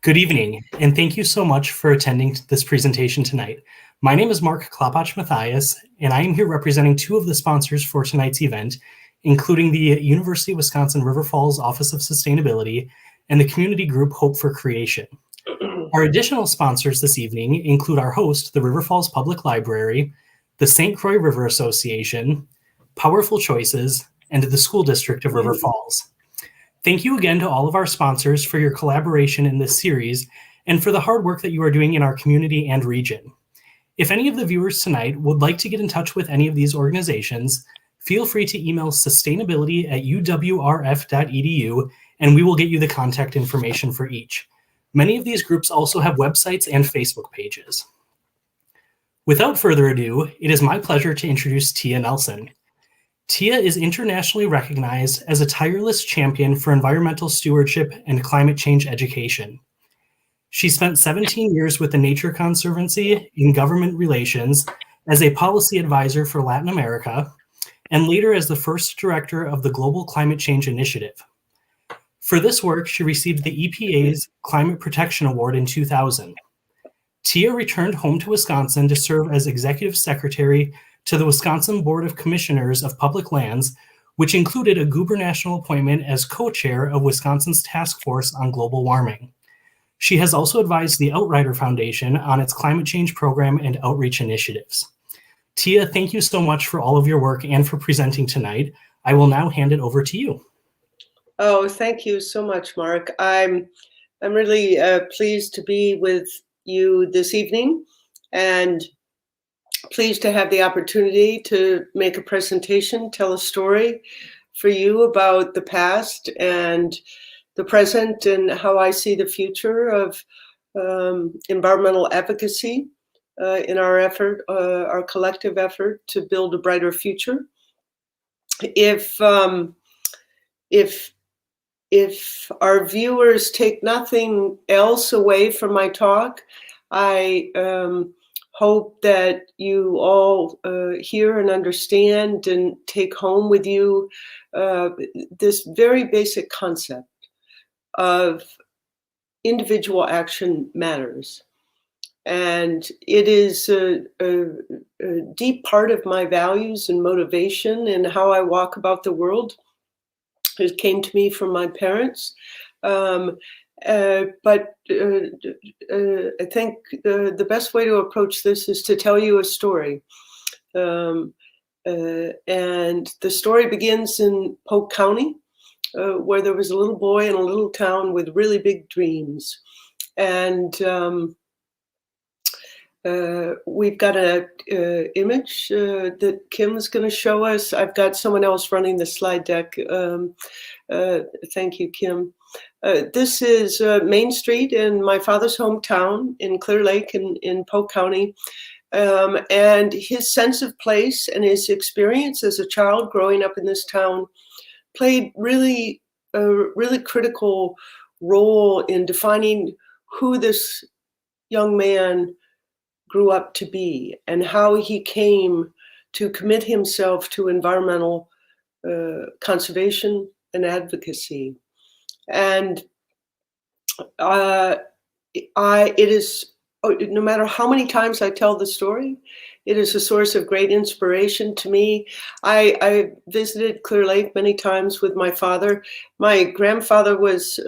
Good evening, and thank you so much for attending this presentation tonight. My name is Mark Klapach-Mathias, and I am here representing two of the sponsors for tonight's event, including the University of Wisconsin River Falls Office of Sustainability and the community group Hope for Creation. Our additional sponsors this evening include our host, the River Falls Public Library, the St. Croix River Association, Powerful Choices, and the School District of River Falls. Thank you again to all of our sponsors for your collaboration in this series and for the hard work that you are doing in our community and region. If any of the viewers tonight would like to get in touch with any of these organizations, feel free to email sustainability@uwrf.edu and we will get you the contact information for each. Many of these groups also have websites and Facebook pages. Without further ado, it is my pleasure to introduce Tia Nelson. Tia is internationally recognized as a tireless champion for environmental stewardship and climate change education. She spent 17 years with the Nature Conservancy in government relations as a policy advisor for Latin America, and later as the first director of the Global Climate Change Initiative. For this work, she received the EPA's Climate Protection Award in 2000. Tia returned home to Wisconsin to serve as executive secretary to the Wisconsin Board of Commissioners of Public Lands, which included a gubernatorial appointment as co-chair of Wisconsin's Task Force on Global Warming. She has also advised the Outrider Foundation on its climate change program and outreach initiatives. Tia, thank you so much for all of your work and for presenting tonight. I will now hand it over to you. Oh, thank you so much, Mark. I'm really pleased to be with you this evening, and pleased to have the opportunity to make a presentation, tell a story for you about the past and the present and how I see the future of environmental advocacy in our effort, our collective effort to build a brighter future. If our viewers take nothing else away from my talk, I hope that you all hear and understand and take home with you this very basic concept of individual action matters. And it is a deep part of my values and motivation and how I walk about the world. It came to me from my parents. But I think the best way to approach this is to tell you a story. And the story begins in Polk County, where there was a little boy in a little town with really big dreams. And we've got an image that Kim is going to show us. I've got someone else running the slide deck. Thank you, Kim. This is Main Street in my father's hometown in Clear Lake in Polk County. And his sense of place and his experience as a child growing up in this town played really critical role in defining who this young man grew up to be and how he came to commit himself to environmental conservation and advocacy. And it is, no matter how many times I tell the story, it is a source of great inspiration to me. I visited Clear Lake many times with my father. My grandfather was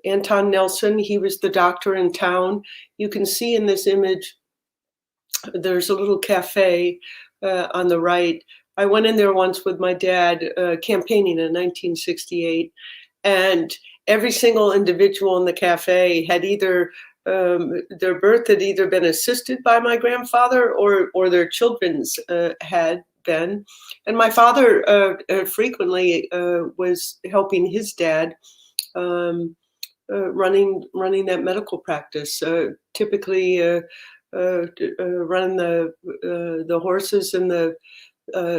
Anton Nelson. He was the doctor in town. You can see in this image, there's a little cafe on the right. I went in there once with my dad campaigning in 1968, and every single individual in the cafe had either their birth had either been assisted by my grandfather or their children's had been. And my father frequently was helping his dad running that medical practice, typically running the horses and the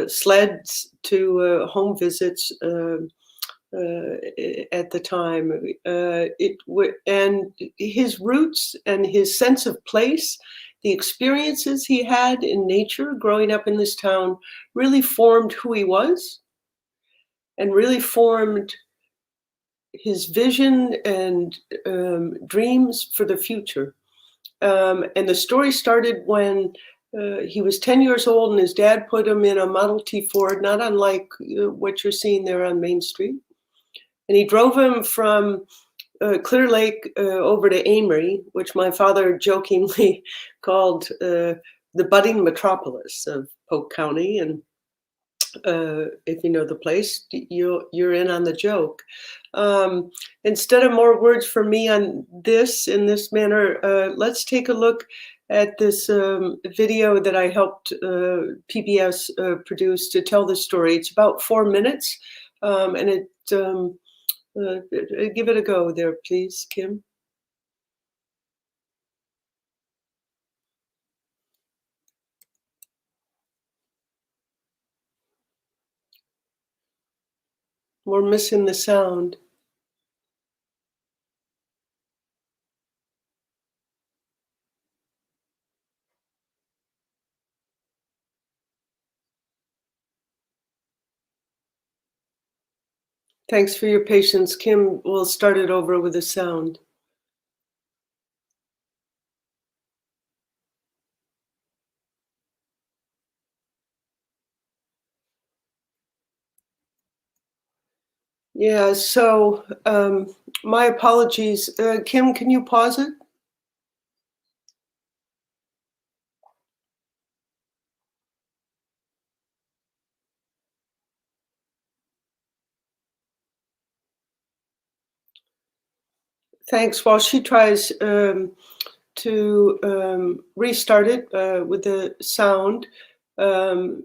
sleds to home visits at the time. And his roots and his sense of place, the experiences he had in nature growing up in this town really formed who he was and really formed his vision and dreams for the future. And the story started when he was 10 years old and his dad put him in a Model T Ford, not unlike what you're seeing there on Main Street. And he drove him from Clear Lake over to Amory, which my father jokingly called the budding metropolis of Polk County. And if you know the place, you're in on the joke. Instead of more words from me on this in this manner, let's take a look at this video that I helped PBS produce to tell the story. It's about 4 minutes, and it give it a go there, please, Kim. We're missing the sound. Thanks for your patience. Kim will start it over with the sound. Yeah, so my apologies. Kim, can you pause it? Thanks. While she tries to restart it with the sound, and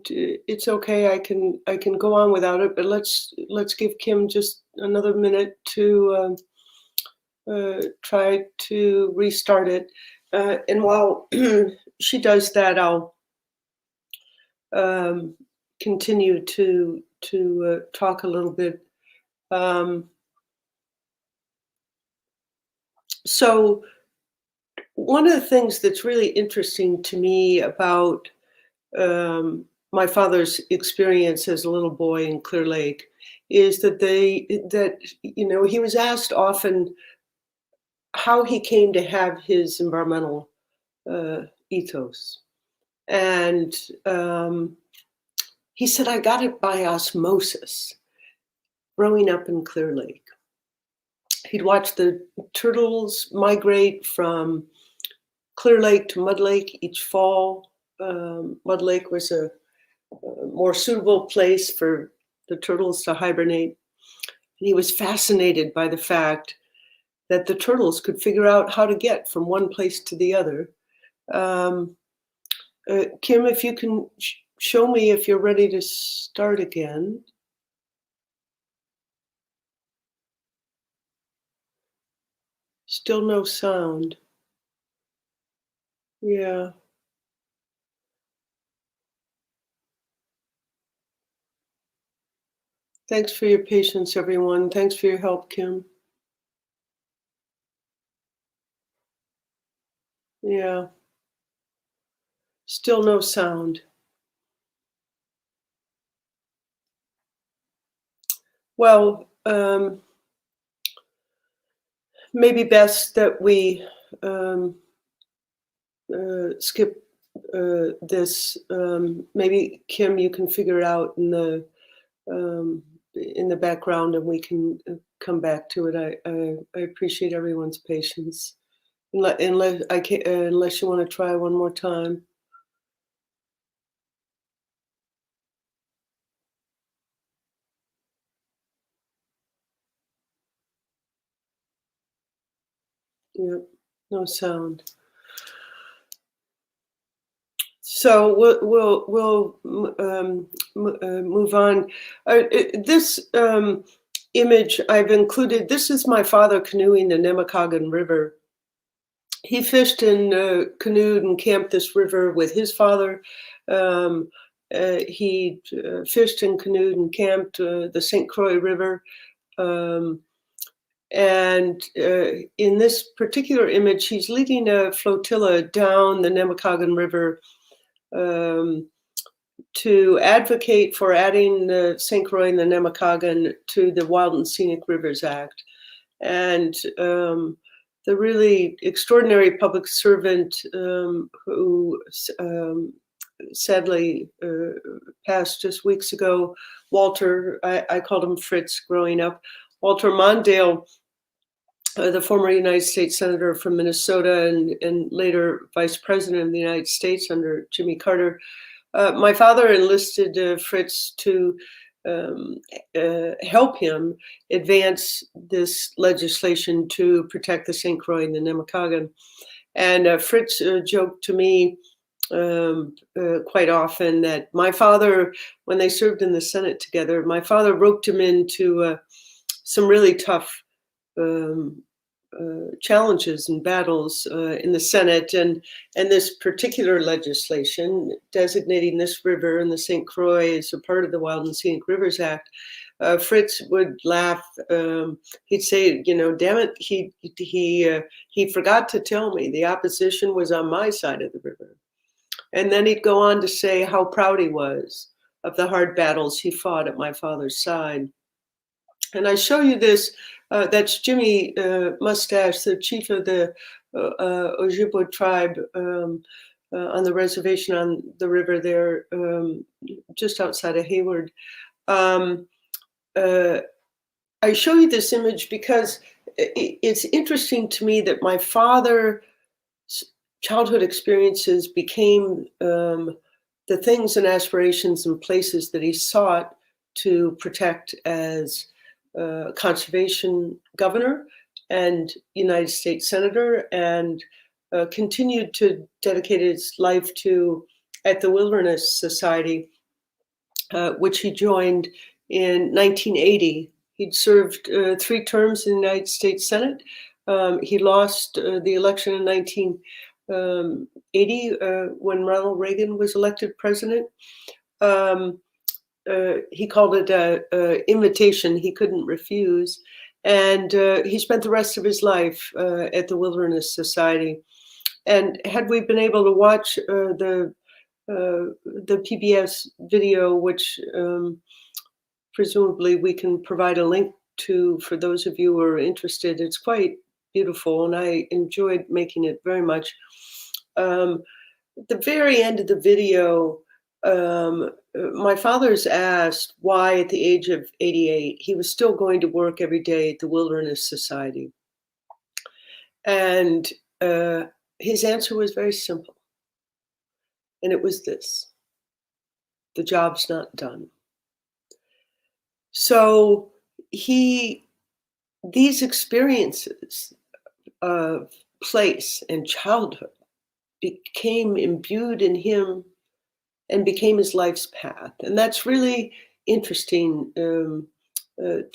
it's okay. I can go on without it, but let's give Kim just another minute to try to restart it. And while she does that, I'll continue to talk a little bit. So one of the things that's really interesting to me about my father's experience as a little boy in Clear Lake is that he was asked often how he came to have his environmental ethos. And he said, I got it by osmosis growing up in Clear Lake. He'd watch the turtles migrate from Clear Lake to Mud Lake each fall. Mud Lake was a more suitable place for the turtles to hibernate. And he was fascinated by the fact that the turtles could figure out how to get from one place to the other. Kim, if you can show me if you're ready to start again. Still no sound. Yeah. Thanks for your patience, everyone. Thanks for your help, Kim. Yeah. Still no sound. Well, maybe best that we skip this. Maybe Kim, you can figure it out in the background, and we can come back to it. I appreciate everyone's patience. Unless you want to try one more time. Yep, no sound. So we'll move on. This image I've included. This is my father canoeing the Nemacogan River. He fished and canoed and camped this river with his father. He fished and canoed and camped the St. Croix River. And in this particular image, he's leading a flotilla down the Nemacogan River to advocate for adding the St. Croix and the Nemacogan to the Wild and Scenic Rivers Act. And the really extraordinary public servant who sadly passed just weeks ago, Walter, I called him Fritz growing up, Walter Mondale, the former United States Senator from Minnesota and later Vice President of the United States under Jimmy Carter. My father enlisted Fritz to help him advance this legislation to protect the St. Croix and the Nemacogan. And Fritz joked to me quite often that my father, when they served in the Senate together, my father roped him into some really tough challenges and battles in the Senate, and this particular legislation designating this river and the St. Croix as a part of the Wild and Scenic Rivers Act, Fritz would laugh. He'd say, you know, damn it, he forgot to tell me the opposition was on my side of the river. And then he'd go on to say how proud he was of the hard battles he fought at my father's side. And I show you this. That's Jimmy Mustache, the chief of the Ojibwe tribe on the reservation on the river there, just outside of Hayward. I show you this image because it's interesting to me that my father's childhood experiences became the things and aspirations and places that he sought to protect as conservation governor and United States Senator, and continued to dedicate his life to at the Wilderness Society, which he joined in 1980. He'd served 3 terms in the United States Senate. He lost the election in 1980 when Ronald Reagan was elected president. He called it an invitation he couldn't refuse. And he spent the rest of his life at the Wilderness Society. And had we been able to watch the PBS video, which presumably we can provide a link to for those of you who are interested, it's quite beautiful, and I enjoyed making it very much. At the very end of the video, my father's asked why at the age of 88 he was still going to work every day at the Wilderness Society. And his answer was very simple. And it was this: the job's not done. So these experiences of place and childhood became imbued in him and became his life's path. And that's really interesting to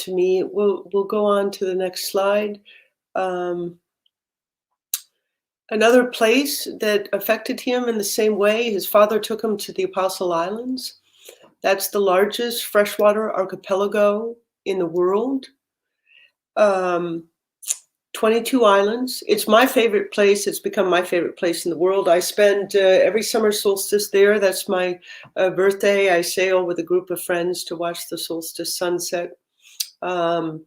me. We'll go on to the next slide. Another place that affected him in the same way, his father took him to the Apostle Islands. That's the largest freshwater archipelago in the world. 22 islands. It's my favorite place. It's become my favorite place in the world. I spend every summer solstice there. That's my birthday. I sail with a group of friends to watch the solstice sunset. I've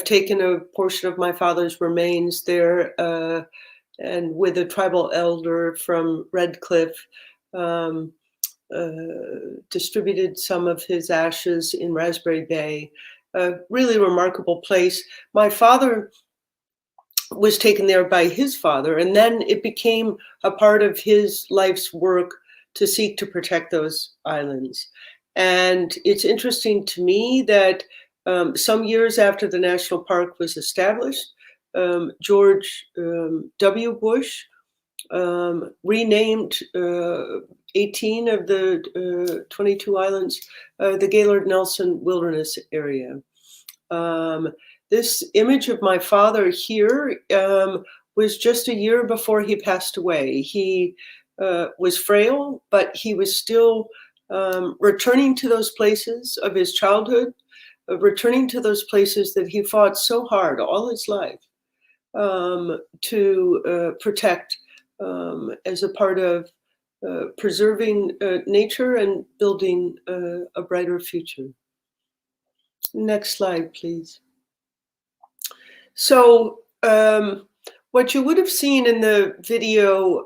taken a portion of my father's remains there, and with a tribal elder from Red Cliff, distributed some of his ashes in Raspberry Bay. A really remarkable place. My father was taken there by his father, and then it became a part of his life's work to seek to protect those islands. And it's interesting to me that some years after the national park was established, George W. Bush renamed 18 of the 22 islands the Gaylord Nelson Wilderness Area. This image of my father here was just a year before he passed away. He was frail, but he was still returning to those places of his childhood, returning to those places that he fought so hard all his life to protect as a part of preserving nature and building a brighter future. Next slide, please. So what you would have seen in the video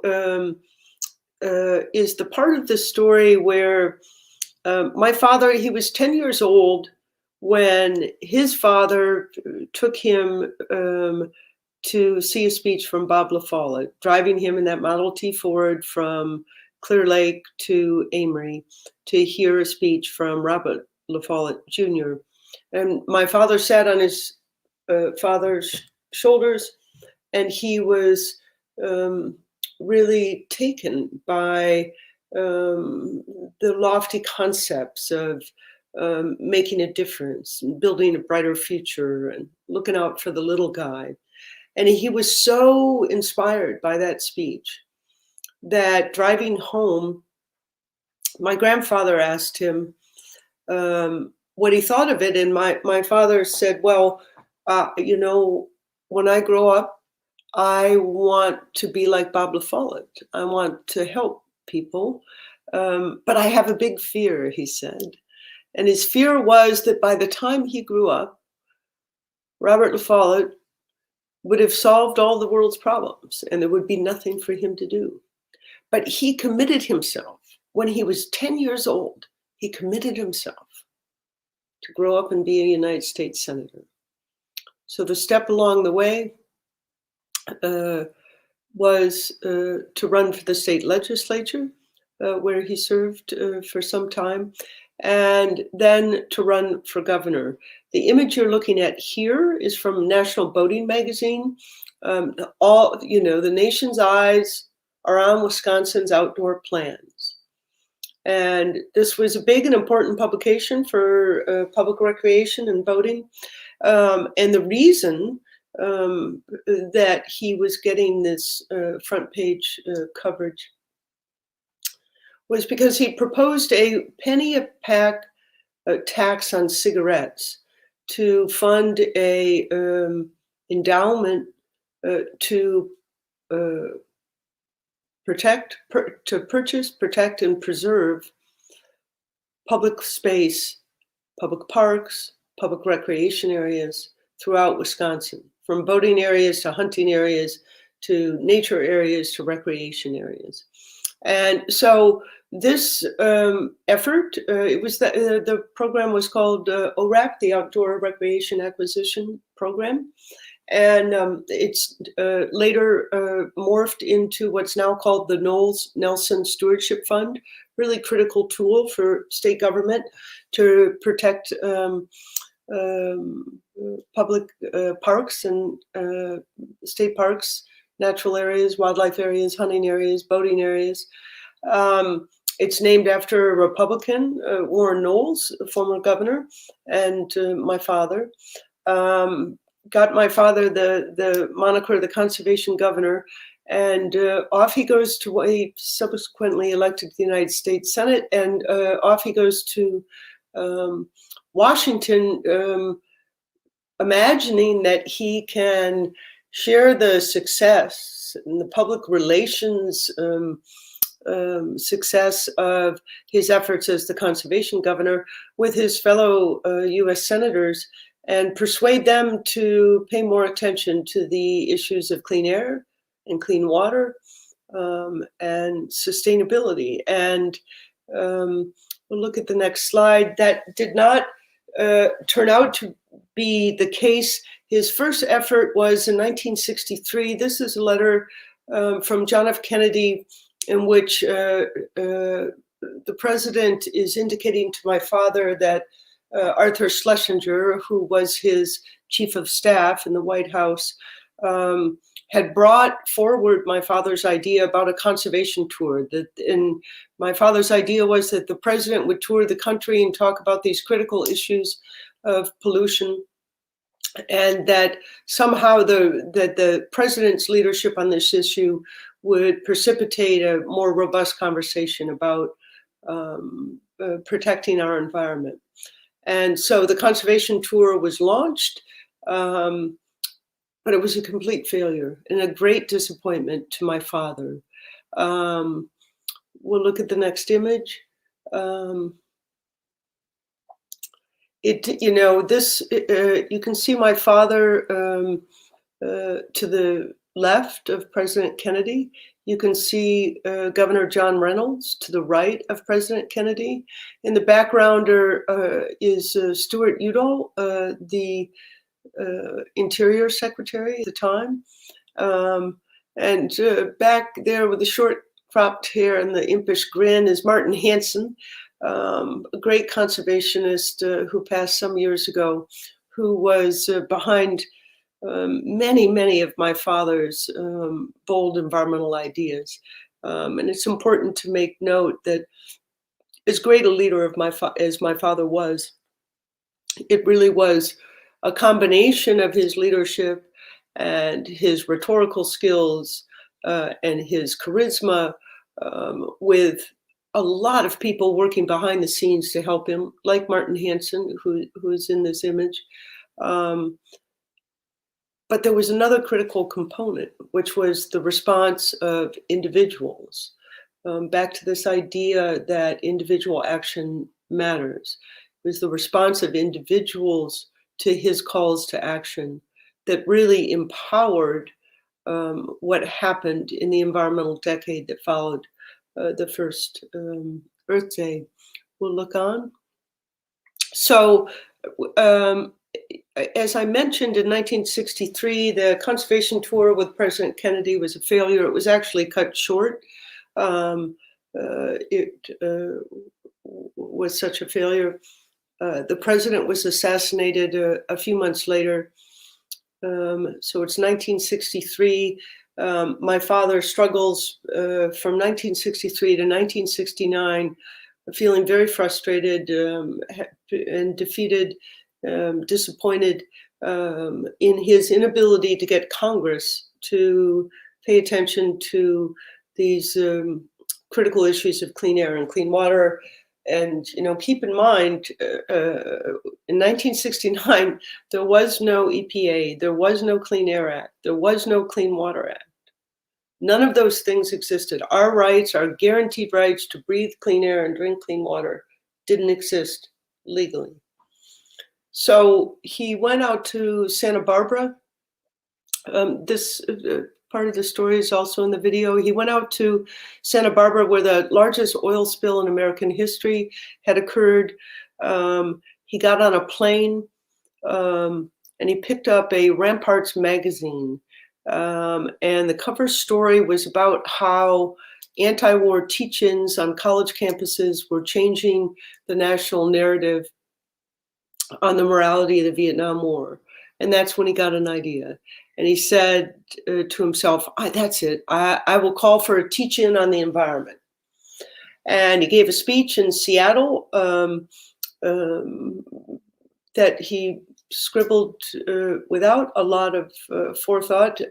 is the part of the story where my father, he was 10 years old when his father took him to see a speech from Bob La Follette, driving him in that Model T Ford from Clear Lake to Amory to hear a speech from Robert La Follette Jr. And my father sat on his father's shoulders, and he was really taken by the lofty concepts of making a difference, and building a brighter future, and looking out for the little guy. And he was so inspired by that speech that driving home, my grandfather asked him what he thought of it. And my father said, well, you know, when I grow up, I want to be like Bob La Follette. I want to help people. But I have a big fear, he said. And his fear was that by the time he grew up, Robert La Follette would have solved all the world's problems and there would be nothing for him to do. But he committed himself. When he was 10 years old, he committed himself to grow up and be a United States Senator. So the step along the way was to run for the state legislature, where he served for some time, and then to run for governor. The image you're looking at here is from National Boating Magazine. All, you know, the nation's eyes are on Wisconsin's outdoor plans. And this was a big and important publication for public recreation and boating. And the reason that he was getting this front page coverage was because he proposed a penny a pack tax on cigarettes to fund a endowment to purchase, protect, and preserve public space, public parks, public recreation areas throughout Wisconsin, from boating areas to hunting areas to nature areas to recreation areas. And so this effort, it was the program was called ORAC, the Outdoor Recreation Acquisition Program. And it's later morphed into what's now called the Knowles Nelson Stewardship Fund, really critical tool for state government to protect public parks and state parks, natural areas, wildlife areas, hunting areas, boating areas. It's named after a Republican, Warren Knowles, a former governor, and my father. Got my father the moniker, the conservation governor, and off he goes to what he subsequently elected to the United States Senate, and off he goes to Washington, imagining that he can share the success and the public relations success of his efforts as the conservation governor with his fellow U.S. senators and persuade them to pay more attention to the issues of clean air and clean water and sustainability. And we'll look at the next slide. That did not turn out to be the case. His first effort was in 1963. This is a letter from John F. Kennedy in which the president is indicating to my father that Arthur Schlesinger, who was his chief of staff in the White House, had brought forward my father's idea about a conservation tour. And my father's idea was that the president would tour the country and talk about these critical issues of pollution, and that somehow the president's leadership on this issue would precipitate a more robust conversation about protecting our environment. And so the conservation tour was launched, but it was a complete failure and a great disappointment to my father. we'll look at the next image. You can see my father to the left of President Kennedy. You can see Governor John Reynolds to the right of President Kennedy. In the background is Stuart Udall, the Interior Secretary at the time. And back there with the short cropped hair and the impish grin is Martin Hansen, a great conservationist who passed some years ago, who was behind many of my father's bold environmental ideas. And it's important to make note that as great a leader as my father was, it really was a combination of his leadership and his rhetorical skills and his charisma with a lot of people working behind the scenes to help him, like Martin Hansen, who is in this image. But there was another critical component, which was the response of individuals. Back to this idea that individual action matters. It was the response of individuals to his calls to action that really empowered what happened in the environmental decade that followed the first Earth Day. We'll look on. So, as I mentioned, in 1963, the conservation tour with President Kennedy was a failure. It was actually cut short. It was such a failure. The president was assassinated a few months later. So it's 1963. My father struggles from 1963 to 1969, feeling very frustrated and defeated, disappointed in his inability to get Congress to pay attention to these critical issues of clean air and clean water. And, keep in mind, in 1969, there was no EPA, there was no Clean Air Act, there was no Clean Water Act. None of those things existed. Our rights, our guaranteed rights to breathe clean air and drink clean water didn't exist legally. So he went out to Santa Barbara. This part of the story is also in the video. He went out to Santa Barbara where the largest oil spill in American history had occurred. He got on a plane and he picked up a Ramparts magazine. And the cover story was about how anti-war teach-ins on college campuses were changing the national narrative on the morality of the Vietnam War. And that's when he got an idea. And he said to himself, that's it. I will call for a teach-in on the environment. And he gave a speech in Seattle that he scribbled without a lot of forethought,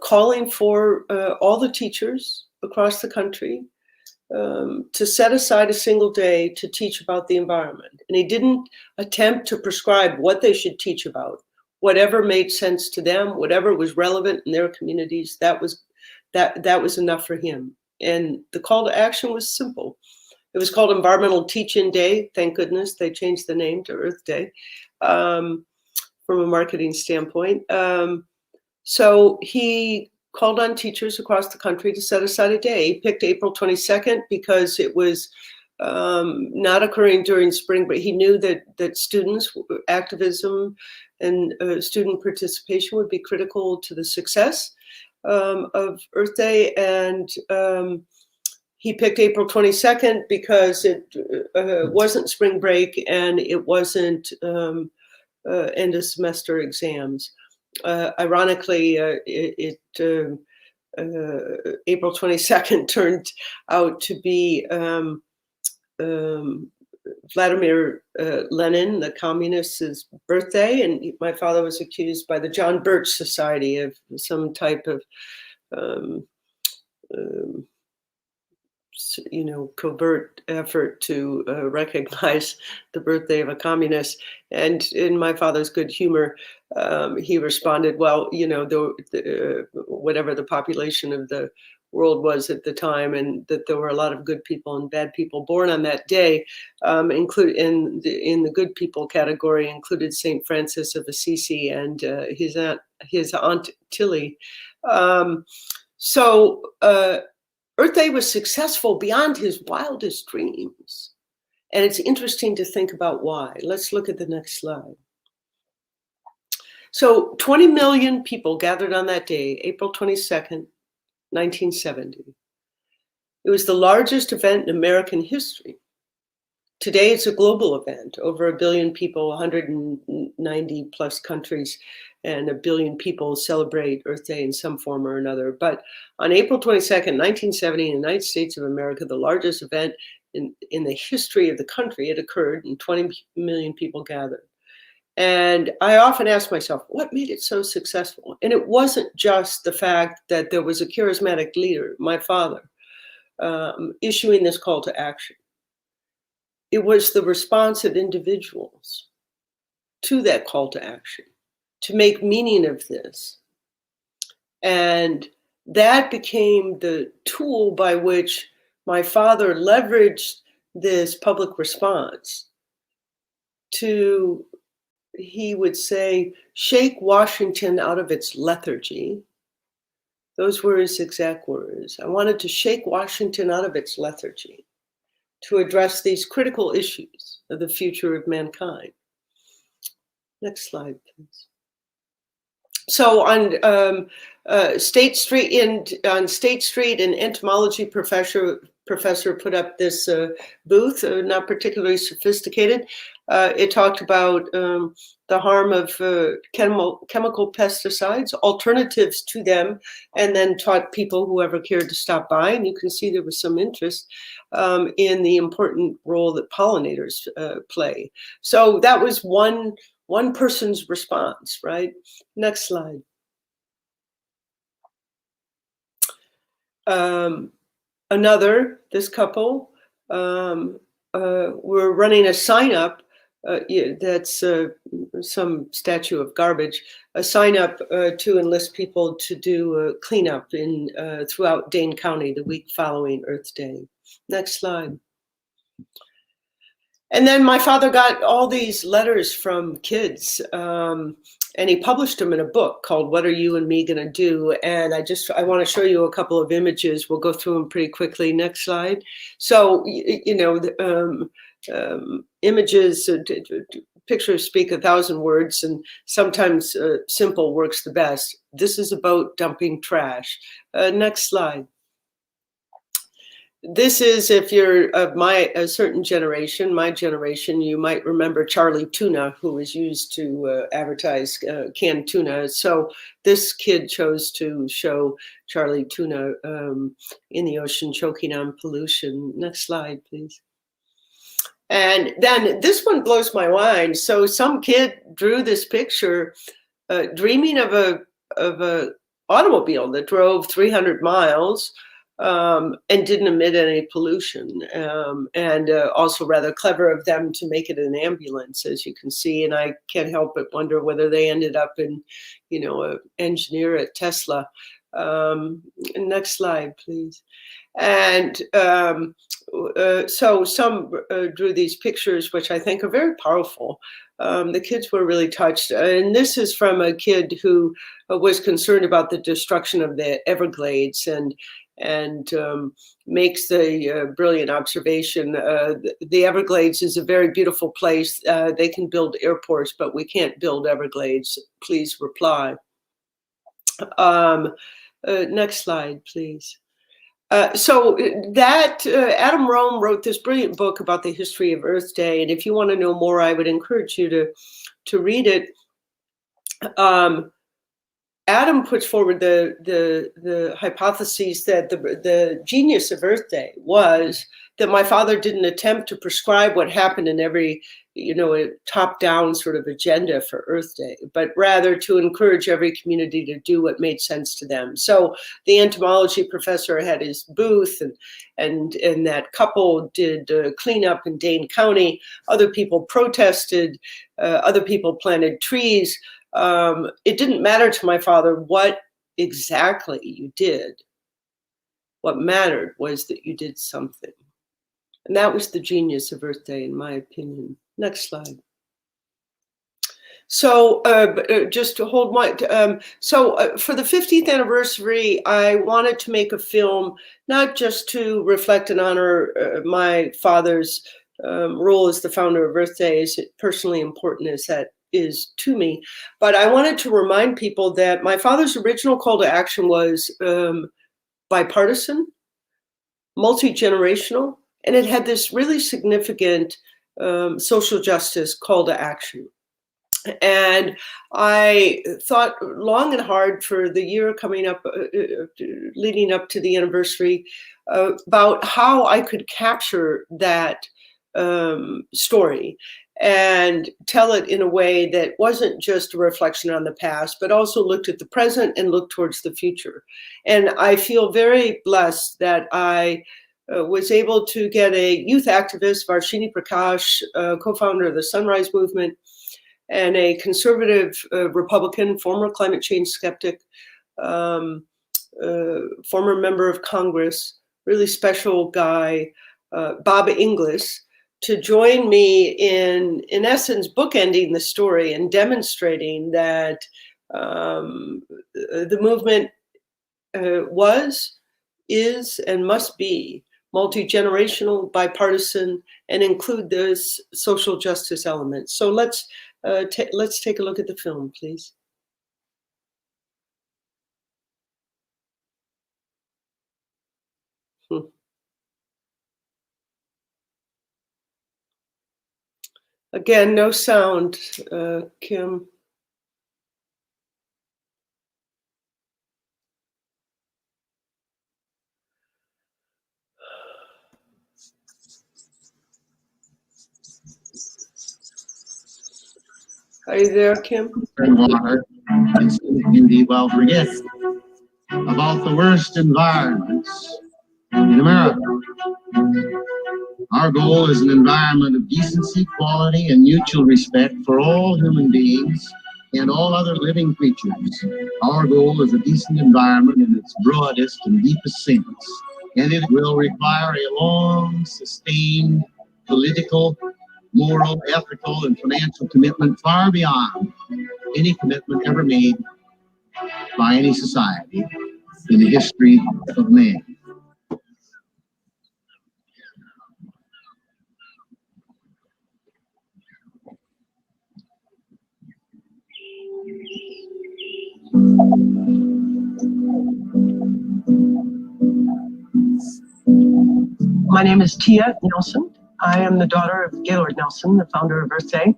calling for all the teachers across the country to set aside a single day to teach about the environment. And he didn't attempt to prescribe what they should teach about. Whatever made sense to them, whatever was relevant in their communities, that was enough for him. And the call to action was simple. It was called Environmental Teach-In Day. Thank goodness they changed the name to Earth Day from a marketing standpoint. So he called on teachers across the country to set aside a day. He picked April 22nd because it was not occurring during spring, but he knew that students, activism, and student participation would be critical to the success of Earth Day. And he picked April 22nd because it wasn't spring break and it wasn't end of semester exams. Ironically, April 22nd turned out to be Vladimir Lenin, the communist's birthday, and my father was accused by the John Birch Society of some type of covert effort to recognize the birthday of a communist. And in my father's good humor, he responded, well, whatever the population of the world was at the time, and that there were a lot of good people and bad people born on that day. Include in the good people category included Saint Francis of Assisi and his aunt Tilly. So Earth Day was successful beyond his wildest dreams. And it's interesting to think about why. Let's look at the next slide. So 20 million people gathered on that day, April 22nd, 1970. It was the largest event in American history. Today, it's a global event. Over 1 billion people, 190 plus countries, and 1 billion people celebrate Earth Day in some form or another. But on April 22nd, 1970, in the United States of America, the largest event in the history of the country, it occurred, and 20 million people gathered. And I often ask myself, what made it so successful? And it wasn't just the fact that there was a charismatic leader, my father, issuing this call to action. It was the response of individuals to that call to action, to make meaning of this. And that became the tool by which my father leveraged this public response to, he would say, shake Washington out of its lethargy. Those were his exact words. I wanted to shake Washington out of its lethargy to address these critical issues of the future of mankind. Next slide, please. So on State Street, an entomology professor put up this booth, not particularly sophisticated. It talked about the harm of chemical pesticides, alternatives to them, and then taught people, whoever cared to stop by. And you can see there was some interest in the important role that pollinators play. So that was one person's response, right? Next slide. This couple, were running a sign up, that's some statue of garbage, a sign up to enlist people to do a cleanup throughout Dane County the week following Earth Day. Next slide. And then my father got all these letters from kids, and he published them in a book called What Are You and Me Gonna Do? And I want to show you a couple of images. We'll go through them pretty quickly. Next slide. So, images, pictures speak 1,000 words, and sometimes simple works the best. This is about dumping trash. Next slide. This is, if you're of a certain generation, my generation, you might remember Charlie Tuna, who was used to advertise canned tuna. So this kid chose to show Charlie Tuna in the ocean choking on pollution. Next slide, please. And then this one blows my mind. So some kid drew this picture, dreaming of a automobile that drove 300 miles. And didn't emit any pollution, and also rather clever of them to make it an ambulance, as you can see. And I can't help but wonder whether they ended up in, an engineer at Tesla. Next slide, please. And so some drew these pictures, which I think are very powerful. The kids were really touched. And this is from a kid who was concerned about the destruction of the Everglades, and makes the brilliant observation. The Everglades is a very beautiful place. They can build airports, but we can't build Everglades. Please reply. Next slide, please. So that Adam Rome wrote this brilliant book about the history of Earth Day. And if you want to know more, I would encourage you to read it. Adam puts forward the hypotheses that the genius of Earth Day was that my father didn't attempt to prescribe what happened in every, a top-down sort of agenda for Earth Day, but rather to encourage every community to do what made sense to them. So the entomology professor had his booth, and that couple did cleanup in Dane County. Other people protested. Other people planted trees. It didn't matter to my father what exactly you did. What mattered was that you did something. And that was the genius of Earth Day, in my opinion. Next slide. So just to hold my, for the 50th anniversary, I wanted to make a film, not just to reflect and honor my father's role as the founder of Earth Day, as personally important as that is to me, but I wanted to remind people that my father's original call to action was bipartisan, multi-generational, and it had this really significant social justice call to action. And I thought long and hard for the year coming up, leading up to the anniversary, about how I could capture that story and tell it in a way that wasn't just a reflection on the past, but also looked at the present and looked towards the future. And I feel very blessed that I was able to get a youth activist, Varshini Prakash, co-founder of the Sunrise Movement, and a conservative Republican, former climate change skeptic, former member of Congress, really special guy, Bob Inglis, to join me in essence, bookending the story and demonstrating that the movement was, is, and must be multi-generational, bipartisan, and include those social justice elements. So let's take a look at the film, please. Again, no sound, Kim. Are you there, Kim? Water and scenic beauty while forgetting about the worst environments in America. Our goal is an environment of decency, quality, and mutual respect for all human beings and all other living creatures. Our goal is a decent environment in its broadest and deepest sense, and it will require a long, sustained political, moral, ethical, and financial commitment far beyond any commitment ever made by any society in the history of man. My name is Tia Nelson. I am the daughter of Gaylord Nelson, the founder of Earth Day.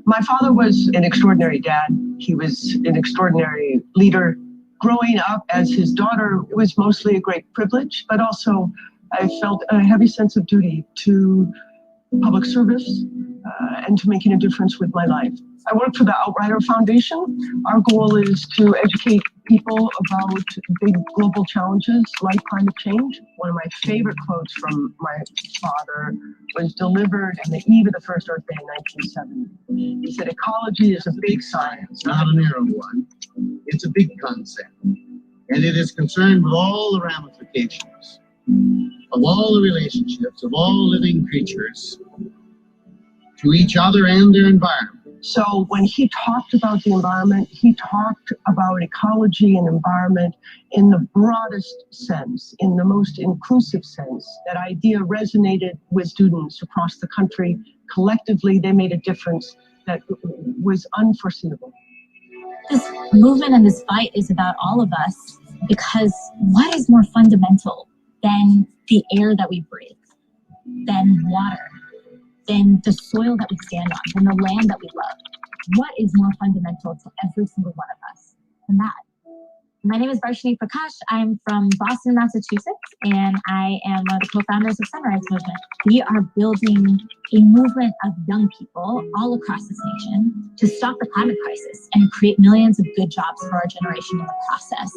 My father was an extraordinary dad. He was an extraordinary leader. Growing up as his daughter, it was mostly a great privilege, but also I felt a heavy sense of duty to public service and to making a difference with my life. I work for the Outrider Foundation. Our goal is to educate people about big global challenges like climate change. One of my favorite quotes from my father was delivered on the eve of the first Earth Day in 1970. He said, "Ecology is a big science, Not a narrow one. It's a big concept, and it is concerned with all the ramifications of all the relationships of all living creatures to each other and their environment." So when he talked about the environment, he talked about ecology and environment in the broadest sense, in the most inclusive sense. That idea resonated with students across the country. Collectively, they made a difference that was unforeseeable. This movement and this fight is about all of us, because what is more fundamental than the air that we breathe, than water, than the soil that we stand on, than the land that we love? What is more fundamental to every single one of us than that? My name is Varshini Prakash. I'm from Boston, Massachusetts, and I am one of the co-founders of Sunrise Movement. We are building a movement of young people all across this nation to stop the climate crisis and create millions of good jobs for our generation in the process.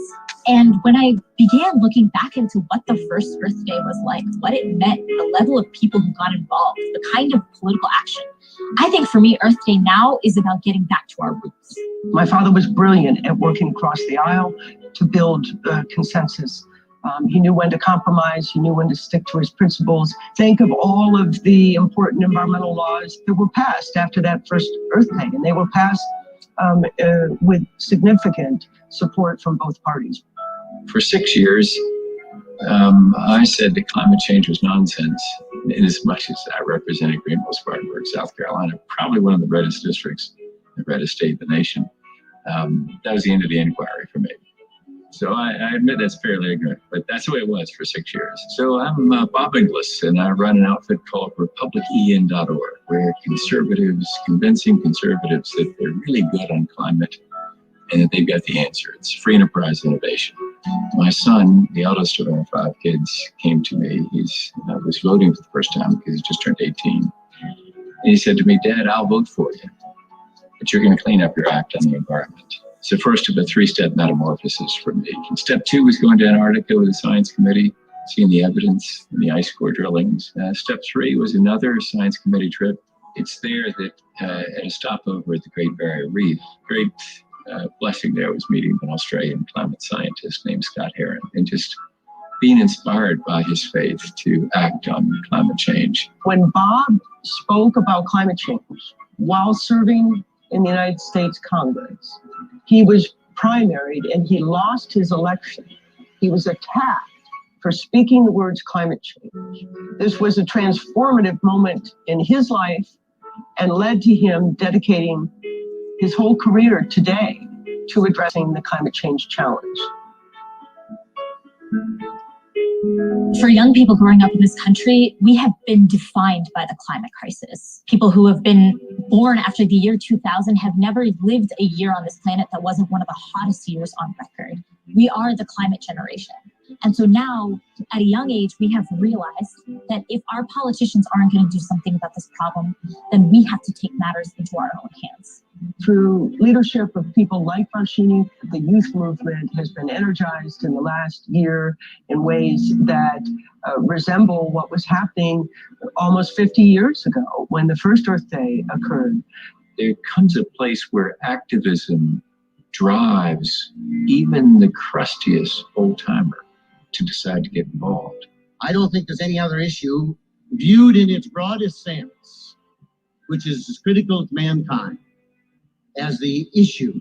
And when I began looking back into what the first Earth Day was like, what it meant, the level of people who got involved, the kind of political action, I think for me, Earth Day now is about getting back to our roots. My father was brilliant at working across the aisle to build consensus He knew when to compromise. He knew when to stick to his principles. Think of all of the important environmental laws that were passed after that first Earth Day, and they were passed with significant support from both parties. For 6 years, I said that climate change was nonsense, in as much as I represented Greenville, Spartanburg, South Carolina, probably one of the reddest districts, the reddest state in the nation. That was the end of the inquiry for me. So I admit that's fairly ignorant, but that's the way it was for 6 years. So I'm Bob Inglis, and I run an outfit called republicen.org, where convincing conservatives that they're really good on climate and that they've got the answer. It's free enterprise innovation. My son, the eldest of our 5 kids, came to me. He was voting for the first time because he just turned 18. And he said to me, "Dad, I'll vote for you, but you're going to clean up your act on the environment." It's the first of a 3-step metamorphosis for me. And step 2 was going to Antarctica with the science committee, seeing the evidence in the ice core drillings. Step 3 was another science committee trip. It's there that at a stopover at the Great Barrier Reef, great blessing there was meeting an Australian climate scientist named Scott Heron, and just being inspired by his faith to act on climate change. When Bob spoke about climate change while serving in the United States Congress, he was primaried and he lost his election. He was attacked for speaking the words climate change. This was a transformative moment in his life and led to him dedicating his whole career today to addressing the climate change challenge. For young people growing up in this country, we have been defined by the climate crisis. People who have been born after the year 2000 have never lived a year on this planet that wasn't one of the hottest years on record. We are the climate generation. And so now, at a young age, we have realized that if our politicians aren't going to do something about this problem, then we have to take matters into our own hands. Through leadership of people like Varshini, the youth movement has been energized in the last year in ways that resemble what was happening almost 50 years ago when the first Earth Day occurred. There comes a place where activism drives even the crustiest old-timer to decide to get involved. I don't think there's any other issue viewed in its broadest sense, which is as critical to mankind as the issue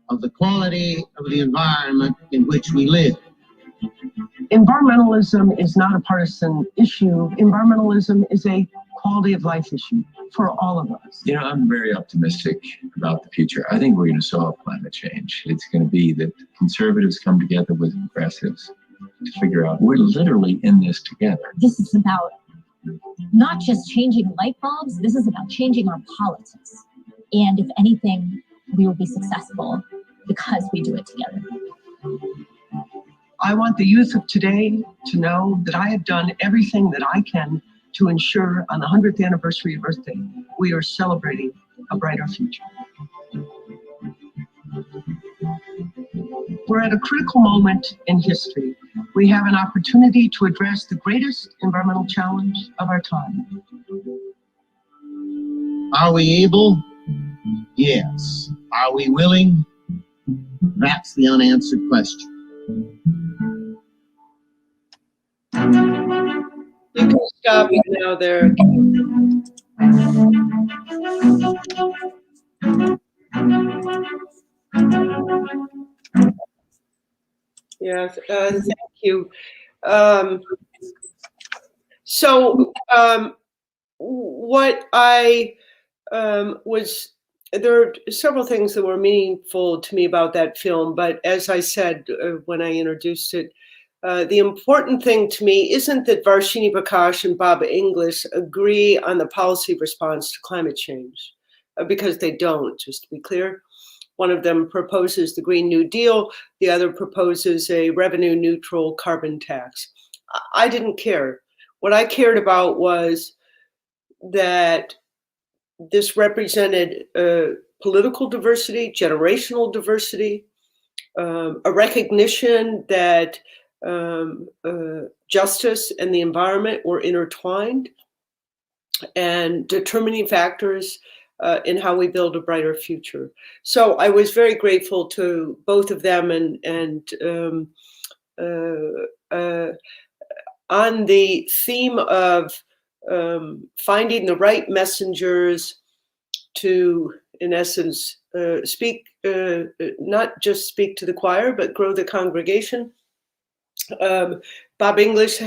of the quality of the environment in which we live. Environmentalism is not a partisan issue. Environmentalism is a quality of life issue for all of us. You know, I'm very optimistic about the future. I think we're going to solve climate change. It's going to be that conservatives come together with progressives to figure out we're literally in this together. This is about not just changing light bulbs, this is about changing our politics. And if anything, we will be successful because we do it together. I want the youth of today to know that I have done everything that I can to ensure on the 100th anniversary of Earth Day, we are celebrating a brighter future. We're at a critical moment in history. We have an opportunity to address the greatest environmental challenge of our time. Are we able? Yes. Are we willing? That's the unanswered question. You can stop it now there. Yes, thank you. What I was, there are several things that were meaningful to me about that film, but as I said when I introduced it, the important thing to me isn't that Varshini Prakash and Bob Inglis agree on the policy response to climate change, because they don't, just to be clear. One of them proposes the Green New Deal, the other proposes a revenue-neutral carbon tax. I didn't care. What I cared about was that this represented political diversity, generational diversity, a recognition that justice and the environment were intertwined and determining factors in how we build a brighter future. So I was very grateful to both of them, and on the theme of finding the right messengers to, in essence, speak, not just speak to the choir, but grow the congregation. Bob English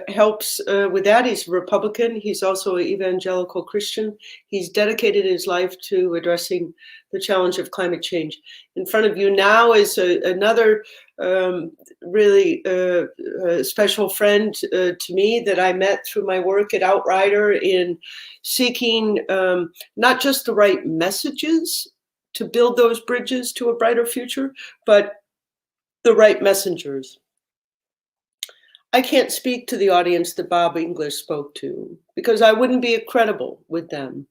helps with that. He's a Republican. He's also an evangelical Christian. He's dedicated his life to addressing the challenge of climate change. In front of you now is another really special friend to me that I met through my work at Outrider in seeking not just the right messages to build those bridges to a brighter future, but the right messengers. I can't speak to the audience that Bob English spoke to because I wouldn't be credible with them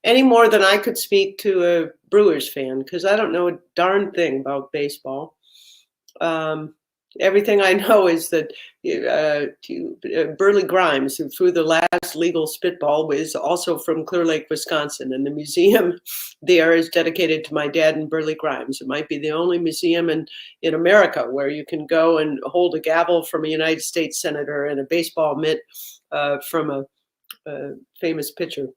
any more than I could speak to a Brewers fan because I don't know a darn thing about baseball. Everything I know is that Burley Grimes, who threw the last legal spitball, was also from Clear Lake, Wisconsin, and the museum there is dedicated to my dad and Burley Grimes. It might be the only museum in America where you can go and hold a gavel from a United States senator and a baseball mitt from a famous pitcher.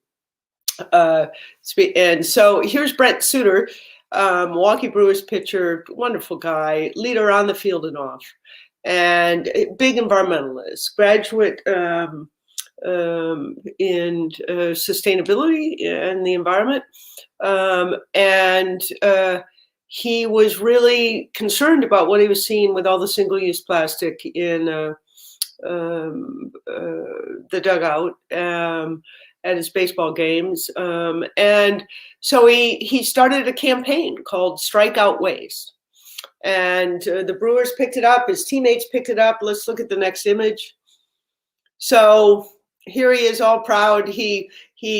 And so here's Brent Suter, Milwaukee Brewers pitcher, wonderful guy, leader on the field and off, and a big environmentalist, graduate in sustainability and the environment. And he was really concerned about what he was seeing with all the single-use plastic in the dugout at his baseball games. And so he started a campaign called Strike Out Waste. And the Brewers picked it up. His teammates picked it up. Let's look at the next image. So here he is all proud. He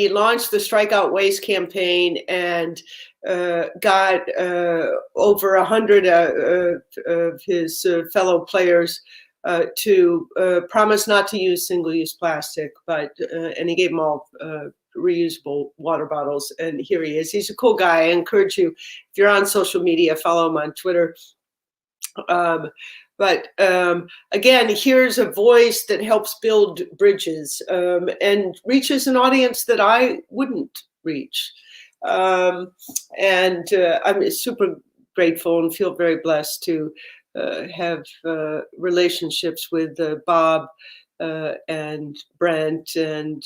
launched the Strike Out Waste campaign and got over 100 of his fellow players to promise not to use single-use plastic, and he gave them all reusable water bottles. And here he is. He's a cool guy. I encourage you, if you're on social media, follow him on Twitter. Again, here's a voice that helps build bridges and reaches an audience that I wouldn't reach. I'm super grateful and feel very blessed to have relationships with Bob and Brent and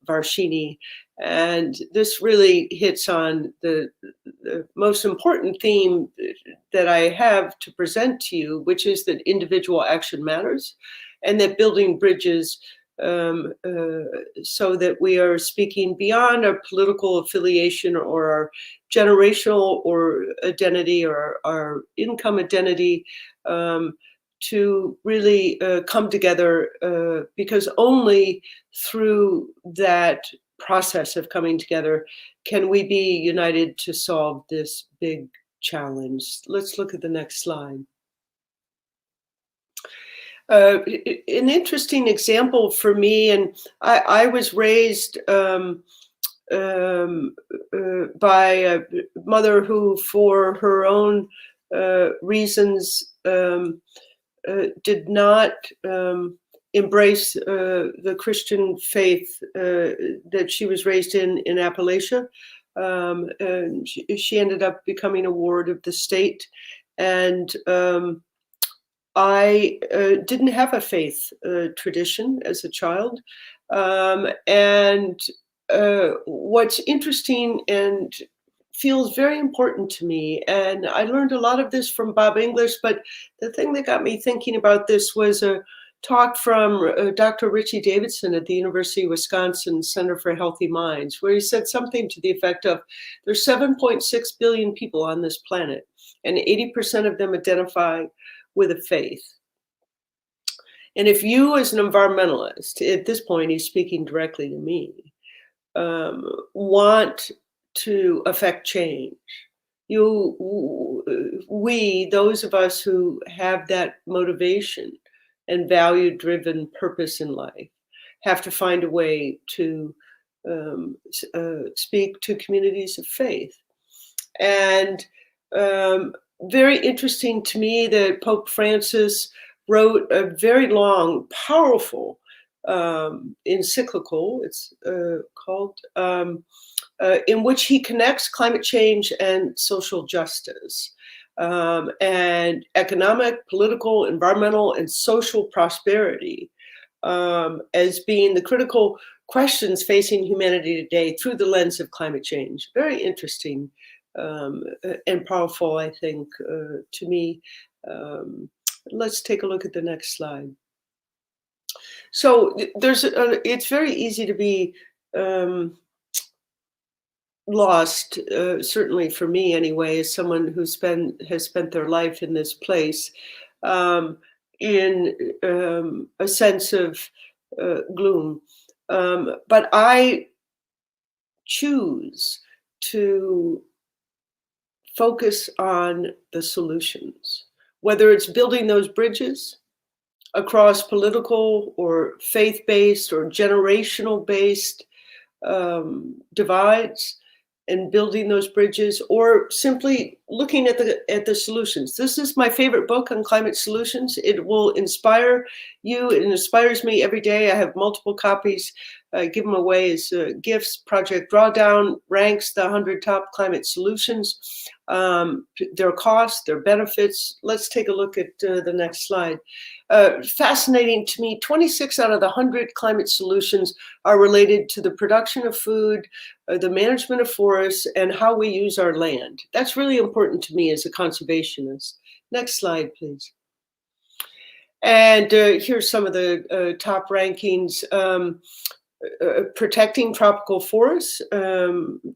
Varshini. And this really hits on the most important theme that I have to present to you, which is that individual action matters and that building bridges so that we are speaking beyond our political affiliation or our generational or identity or our income identity to really come together because only through that process of coming together can we be united to solve this big challenge. Let's look at the next slide. An interesting example for me, and I was raised by a mother who, for her own reasons, did not embrace the Christian faith that she was raised in Appalachia. And she ended up becoming a ward of the state. And I didn't have a faith tradition as a child. What's interesting and feels very important to me, and I learned a lot of this from Bob English, but the thing that got me thinking about this was a talk from Dr. Richie Davidson at the University of Wisconsin Center for Healthy Minds, where he said something to the effect of, there's 7.6 billion people on this planet, and 80% of them identify with a faith. And if you as an environmentalist, at this point he's speaking directly to me, want to affect change, those of us who have that motivation and value-driven purpose in life, have to find a way to speak to communities of faith. And very interesting to me that Pope Francis wrote a very long, powerful encyclical, it's called, in which he connects climate change and social justice, and economic, political, environmental, and social prosperity as being the critical questions facing humanity today through the lens of climate change. Very interesting and powerful, I think, to me. Let's take a look at the next slide. So it's very easy to be lost, certainly for me anyway, as someone who has spent their life in this place, in a sense of gloom. But I choose to focus on the solutions, whether it's building those bridges across political or faith-based or generational-based divides, and building those bridges, or simply looking at the solutions. This is my favorite book on climate solutions. It will inspire you. It inspires me every day. I have multiple copies. Give them away as gifts. Project Drawdown ranks the 100 top climate solutions, their costs, their benefits. Let's take a look at the next slide. Fascinating to me, 26 out of the 100 climate solutions are related to the production of food, the management of forests, and how we use our land. That's really important to me as a conservationist. Next slide, please. And here's some of the top rankings. Protecting tropical forests.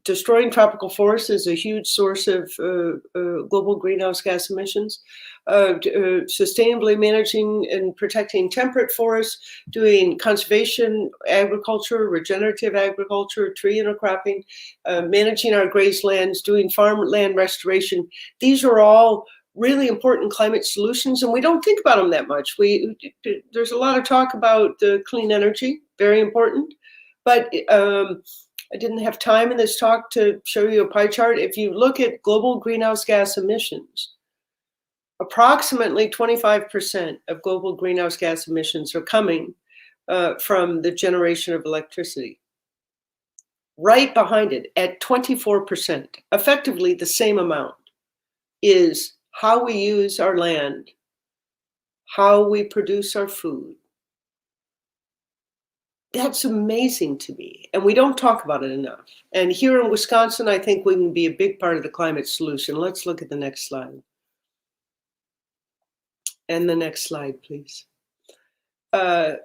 Destroying tropical forests is a huge source of global greenhouse gas emissions. Sustainably managing and protecting temperate forests, doing conservation agriculture, regenerative agriculture, tree intercropping, managing our grazed lands, doing farmland restoration. These are all really important climate solutions, and we don't think about them that much. There's a lot of talk about clean energy, very important, but I didn't have time in this talk to show you a pie chart. If you look at global greenhouse gas emissions, approximately 25% of global greenhouse gas emissions are coming from the generation of electricity. Right behind it, at 24%, effectively the same amount, is how we use our land, how we produce our food. That's amazing to me, and we don't talk about it enough. And here in Wisconsin, I think we can be a big part of the climate solution. Let's look at the next slide. And the next slide, please.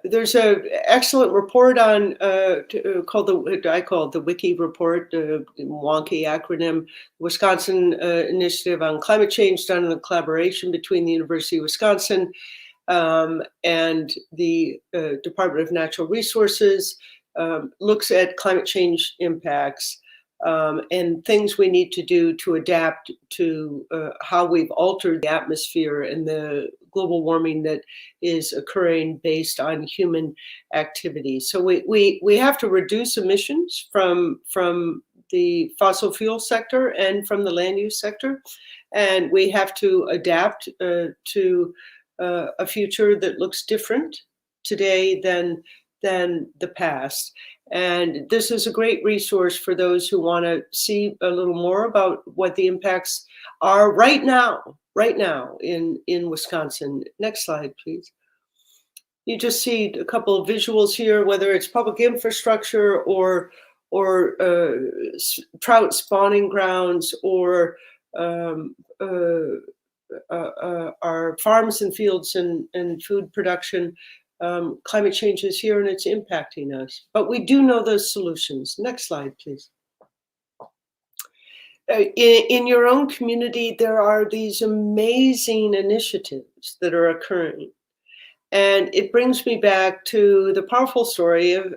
There's an excellent report on I call it the Wiki report, wonky acronym, Wisconsin Initiative on Climate Change, done in a collaboration between the University of Wisconsin and the Department of Natural Resources. Looks at climate change impacts and things we need to do to adapt to how we've altered the atmosphere and the global warming that is occurring based on human activity. So we have to reduce emissions from the fossil fuel sector and from the land use sector, and we have to adapt to a future that looks different today than the past. And this is a great resource for those who want to see a little more about what the impacts are right now in Wisconsin. Next slide, please. You just see a couple of visuals here, whether it's public infrastructure or trout spawning grounds or our farms and fields and food production. Climate change is here and it's impacting us, but we do know those solutions. Next slide, please. In your own community, there are these amazing initiatives that are occurring. And it brings me back to the powerful story of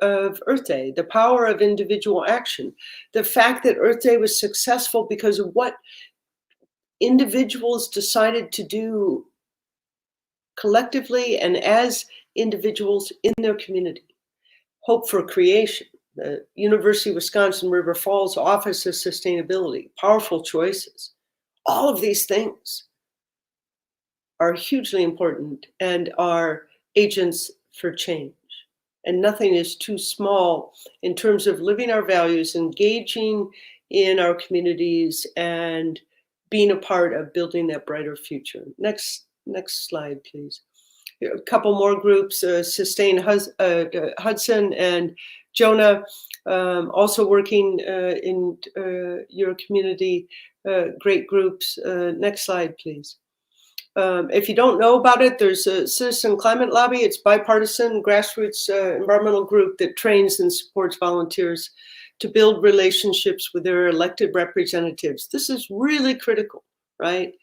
Earth Day, the power of individual action. The fact that Earth Day was successful because of what individuals decided to do collectively and as individuals in their community. Hope for Creation, the University of Wisconsin River Falls Office of Sustainability, Powerful Choices. All of these things are hugely important and are agents for change. And nothing is too small in terms of living our values, engaging in our communities, and being a part of building that brighter future. Next slide, please. A couple more groups, Sustain Hudson and Jonah, also working in your community, great groups. Next slide, please. If you don't know about it, there's a Citizen Climate Lobby. It's bipartisan, grassroots environmental group that trains and supports volunteers to build relationships with their elected representatives. This is really critical, right?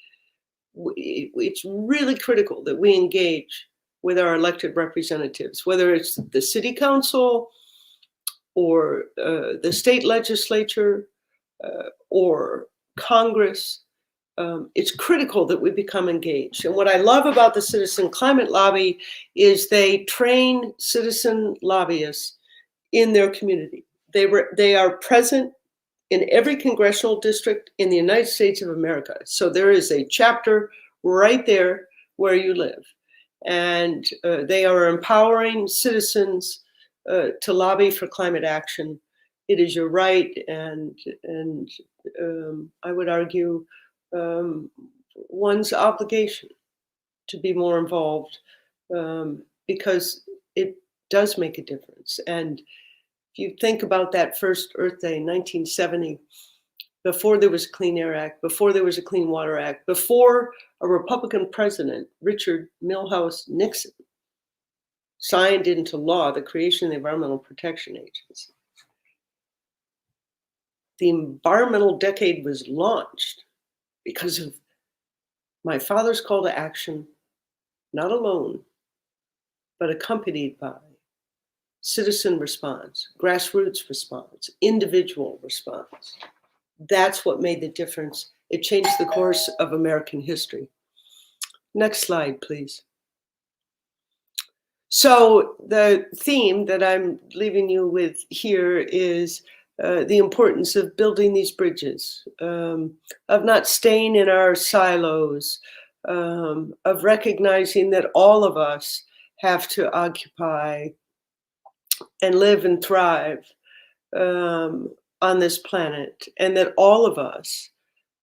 It's really critical that we engage with our elected representatives, whether it's the city council or the state legislature or Congress. It's critical that we become engaged. And what I love about the Citizen Climate Lobby is they train citizen lobbyists in their community. They are present in every congressional district in the United States of America. So there is a chapter right there where you live. And they are empowering citizens to lobby for climate action. It is your right, and I would argue one's obligation to be more involved, because it does make a difference. And if you think about that first Earth Day, 1970, before there was a Clean Air Act, before there was a Clean Water Act, before a Republican president, Richard Milhous Nixon, signed into law the creation of the Environmental Protection Agency, the environmental decade was launched because of my father's call to action, not alone, but accompanied by citizen response, grassroots response, individual response. That's what made the difference. It changed the course of American history. Next slide, please. So the theme that I'm leaving you with here is the importance of building these bridges, of not staying in our silos, of recognizing that all of us have to occupy and live and thrive on this planet, and that all of us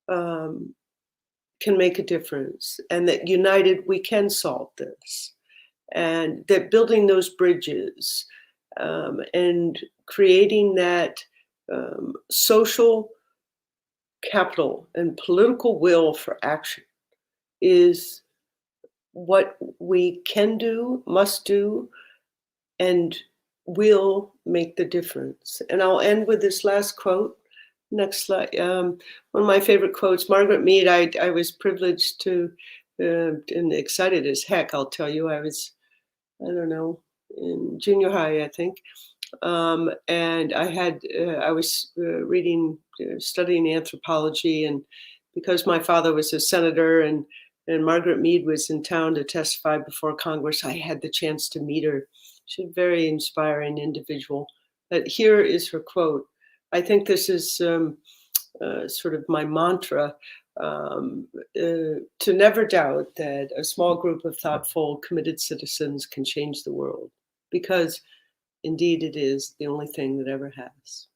can make a difference, and that united we can solve this, and that building those bridges and creating that social capital and political will for action is what we can do, must do, and will make the difference. And I'll end with this last quote. Next slide. One of my favorite quotes, Margaret Mead. I was privileged to and excited as heck, I'll tell you. I was, I don't know, in junior high, I think. And I was studying anthropology, and because my father was a senator and Margaret Mead was in town to testify before Congress, I had the chance to meet her. She's a very inspiring individual. But here is her quote. I think this is sort of my mantra, to never doubt that a small group of thoughtful, committed citizens can change the world, because indeed it is the only thing that ever has.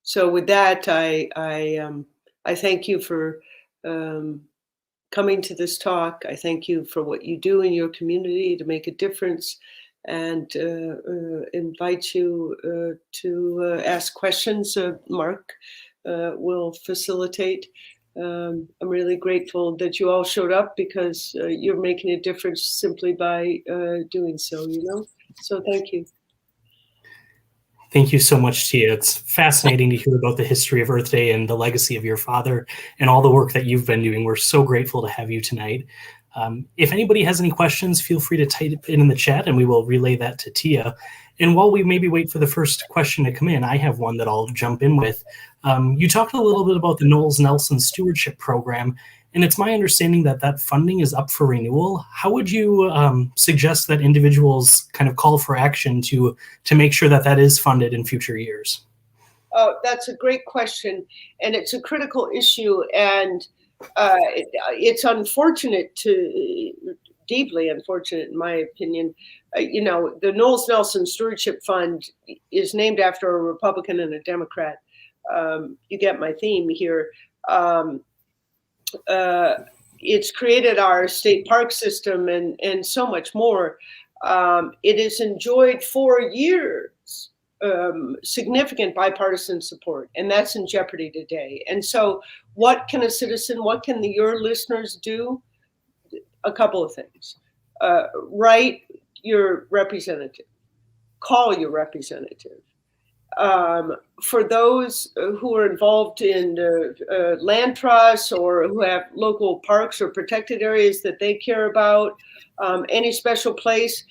So with that, I thank you for coming to this talk. I thank you for what you do in your community to make a difference, and invite you to ask questions. Mark will facilitate. I'm really grateful that you all showed up, because you're making a difference simply by doing so, you know? So thank you. Thank you so much, Tia. It's fascinating to hear about the history of Earth Day and the legacy of your father and all the work that you've been doing. We're so grateful to have you tonight. If anybody has any questions, feel free to type it in the chat and we will relay that to Tia. And while we maybe wait for the first question to come in, I have one that I'll jump in with. You talked a little bit about the Knowles Nelson Stewardship Program, and it's my understanding that that funding is up for renewal. How would you suggest that individuals kind of call for action to make sure that that is funded in future years? Oh, that's a great question, and it's a critical issue, and it's unfortunate to deeply unfortunate, in my opinion. The Knowles Nelson Stewardship Fund is named after a Republican and a Democrat. You get my theme here. It's created our state park system and so much more. It has enjoyed for years significant bipartisan support, and that's in jeopardy today. And so what can a citizen, what can your listeners do? A couple of things. Write your representative. Call your representative. For those who are involved in land trusts or who have local parks or protected areas that they care about, any special place,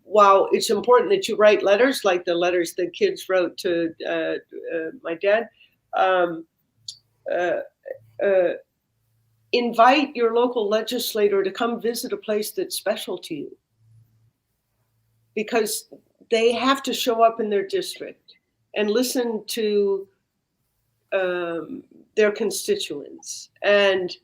while it's important that you write letters like the letters the kids wrote to my dad, invite your local legislator to come visit a place that's special to you, because they have to show up in their district and listen to their constituents and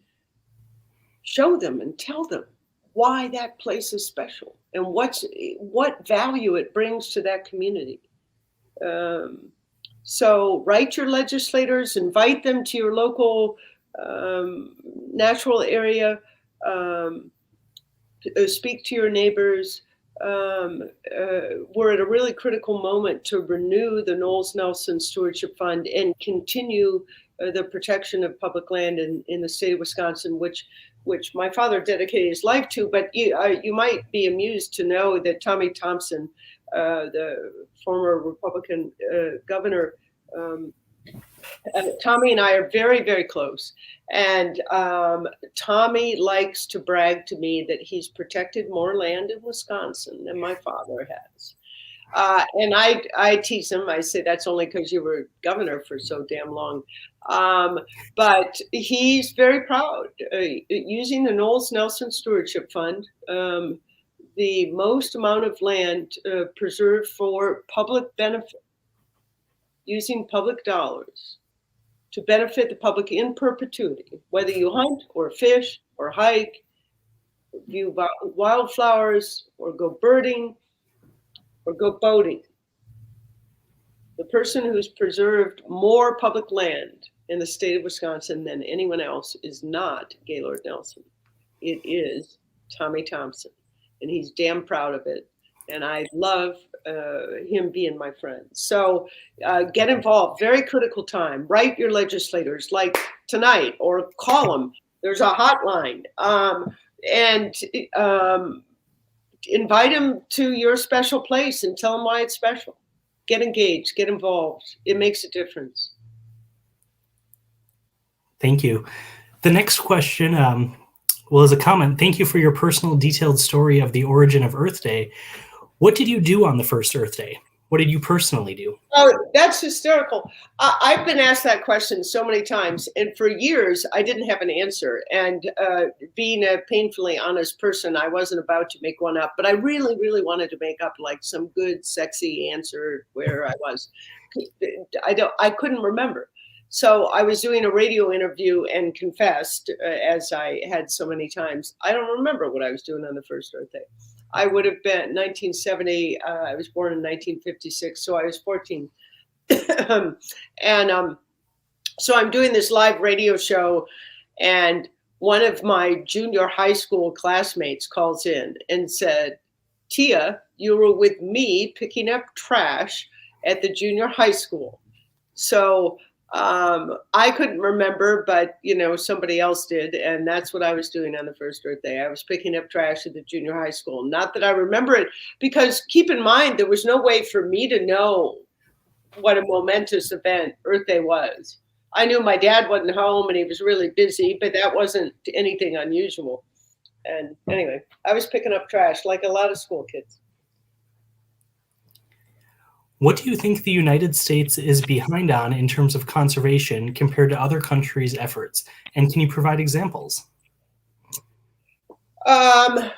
show them and tell them why that place is special and what value it brings to that community. So write your legislators, invite them to your local natural area, speak to your neighbors. We're at a really critical moment to renew the Knowles Nelson Stewardship Fund and continue the protection of public land in the state of Wisconsin, which my father dedicated his life to. But you might be amused to know that Tommy Thompson, the former Republican governor, Tommy and I are very, very close. And Tommy likes to brag to me that he's protected more land in Wisconsin than my father has. And I tease him. I say, that's only because you were governor for so damn long. But he's very proud. Using the Knowles Nelson Stewardship Fund, the most amount of land preserved for public benefit, using public dollars to benefit the public in perpetuity, whether you hunt or fish or hike, view wildflowers or go birding or go boating. The person who's preserved more public land in the state of Wisconsin than anyone else is not Gaylord Nelson. It is Tommy Thompson, and he's damn proud of it. And I love him being my friend. So get involved. Very critical time. Write your legislators like tonight, or call them. There's a hotline. And invite them to your special place and tell them why it's special. Get engaged. Get involved. It makes a difference. Thank you. The next question, is a comment. Thank you for your personal detailed story of the origin of Earth Day. What did you do on the first Earth Day? What did you personally do? Oh, that's hysterical. I've been asked that question so many times, and for years I didn't have an answer. And being a painfully honest person, I wasn't about to make one up, but I really, really wanted to make up like some good, sexy answer where I was. I couldn't remember. So I was doing a radio interview and confessed, as I had so many times, I don't remember what I was doing on the first Earth Day. I would have been 1970. I was born in 1956, so I was 14. And so I'm doing this live radio show, and one of my junior high school classmates calls in and said, Tia, you were with me picking up trash at the junior high school. So I couldn't remember, but somebody else did, and that's what I was doing on the first Earth Day. I was picking up trash at the junior high school. Not that I remember it, because keep in mind there was no way for me to know what a momentous event Earth Day was. I knew my dad wasn't home and he was really busy, but that wasn't anything unusual. And anyway, I was picking up trash like a lot of school kids. What do you think the United States is behind on in terms of conservation compared to other countries' efforts? And can you provide examples? I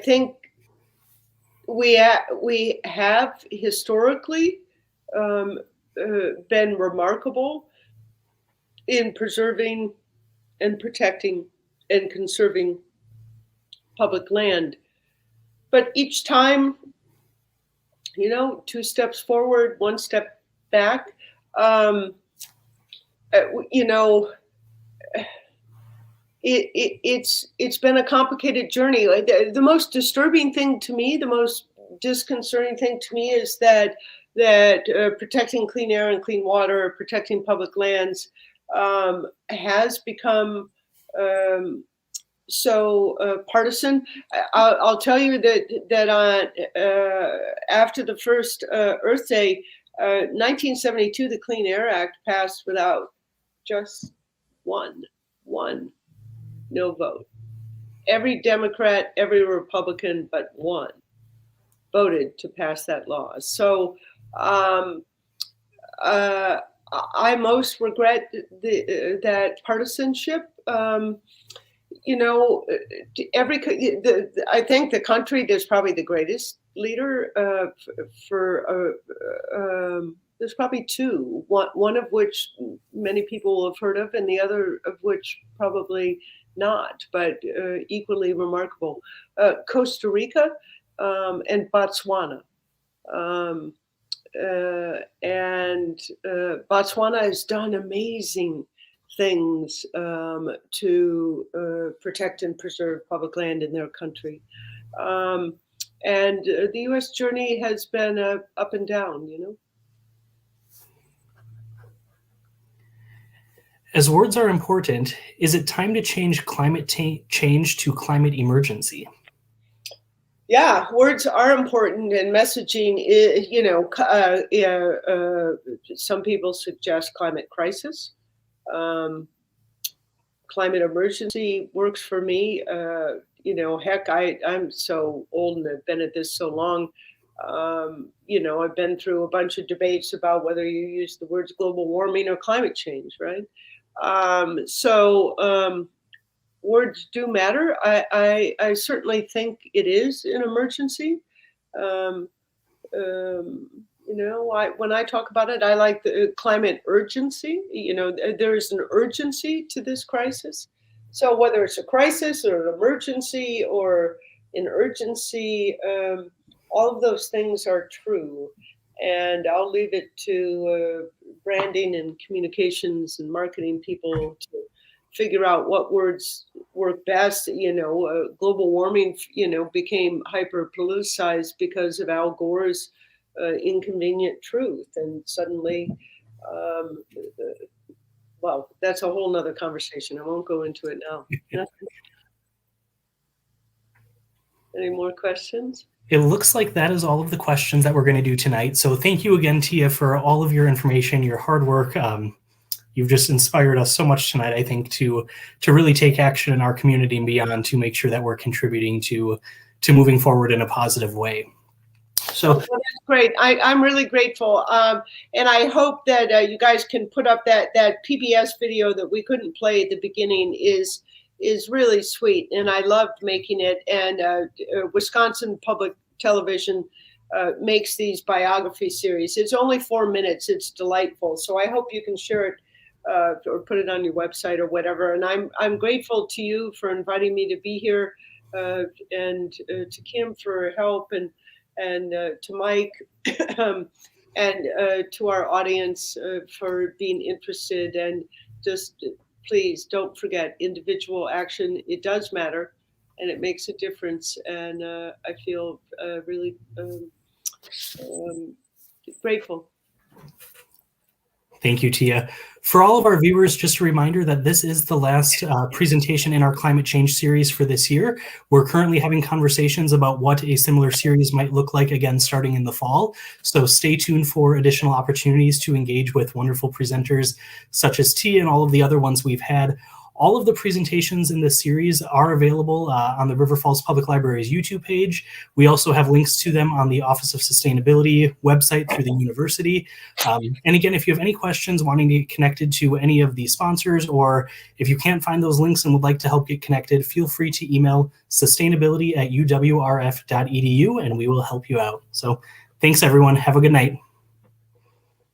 think we have historically been remarkable in preserving and protecting and conserving public land. But each time, 2 steps forward, 1 step back. It's been a complicated journey. The most disturbing thing to me, the most disconcerting thing to me, is that protecting clean air and clean water, protecting public lands, has become so partisan. I'll tell you that after the first Earth Day, 1972, the Clean Air Act passed without just one no vote. Every Democrat, every Republican but one voted to pass that law. So I most regret that partisanship. I think the country, there's probably the greatest leader there's probably 2, one of which many people will have heard of, and the other of which probably not, but equally remarkable. Costa Rica and Botswana. And Botswana has done amazing things to protect and preserve public land in their country. And the U.S. journey has been up and down, As words are important, is it time to change climate change to climate emergency? Yeah, words are important, and messaging is, some people suggest climate crisis. Climate emergency works for me. Heck, I'm so old and I've been at this so long. I've been through a bunch of debates about whether you use the words global warming or climate change, right? Words do matter. I certainly think it is an emergency. When I talk about it, I like the climate urgency. There is an urgency to this crisis. So whether it's a crisis or an emergency or an urgency, all of those things are true. And I'll leave it to branding and communications and marketing people to figure out what words work best. Global warming, became hyper politicized because of Al Gore's inconvenient truth. And suddenly, well, that's a whole nother conversation. I won't go into it now. Any more questions? It looks like that is all of the questions that we're going to do tonight. So thank you again, Tia, for all of your information, your hard work. You've just inspired us so much tonight, I think, to really take action in our community and beyond to make sure that we're contributing to moving forward in a positive way. So that's great. I'm really grateful. And I hope that you guys can put up that PBS video that we couldn't play at the beginning is really sweet. And I loved making it. And Wisconsin Public Television makes these biography series. It's only 4 minutes. It's delightful. So I hope you can share it or put it on your website or whatever. And I'm grateful to you for inviting me to be here, and to Kim for help, and to Mike, and to our audience for being interested. And just please don't forget, individual action, it does matter, and it makes a difference. And I feel really grateful. Thank you, Tia. For all of our viewers, just a reminder that this is the last presentation in our climate change series for this year. We're currently having conversations about what a similar series might look like again starting in the fall. So stay tuned for additional opportunities to engage with wonderful presenters such as Tia and all of the other ones we've had. All of the presentations in this series are available on the River Falls Public Library's YouTube page. We also have links to them on the Office of Sustainability website through the university. And again, if you have any questions wanting to get connected to any of the sponsors, or if you can't find those links and would like to help get connected, feel free to email sustainability@uwrf.edu and we will help you out. So thanks, everyone. Have a good night.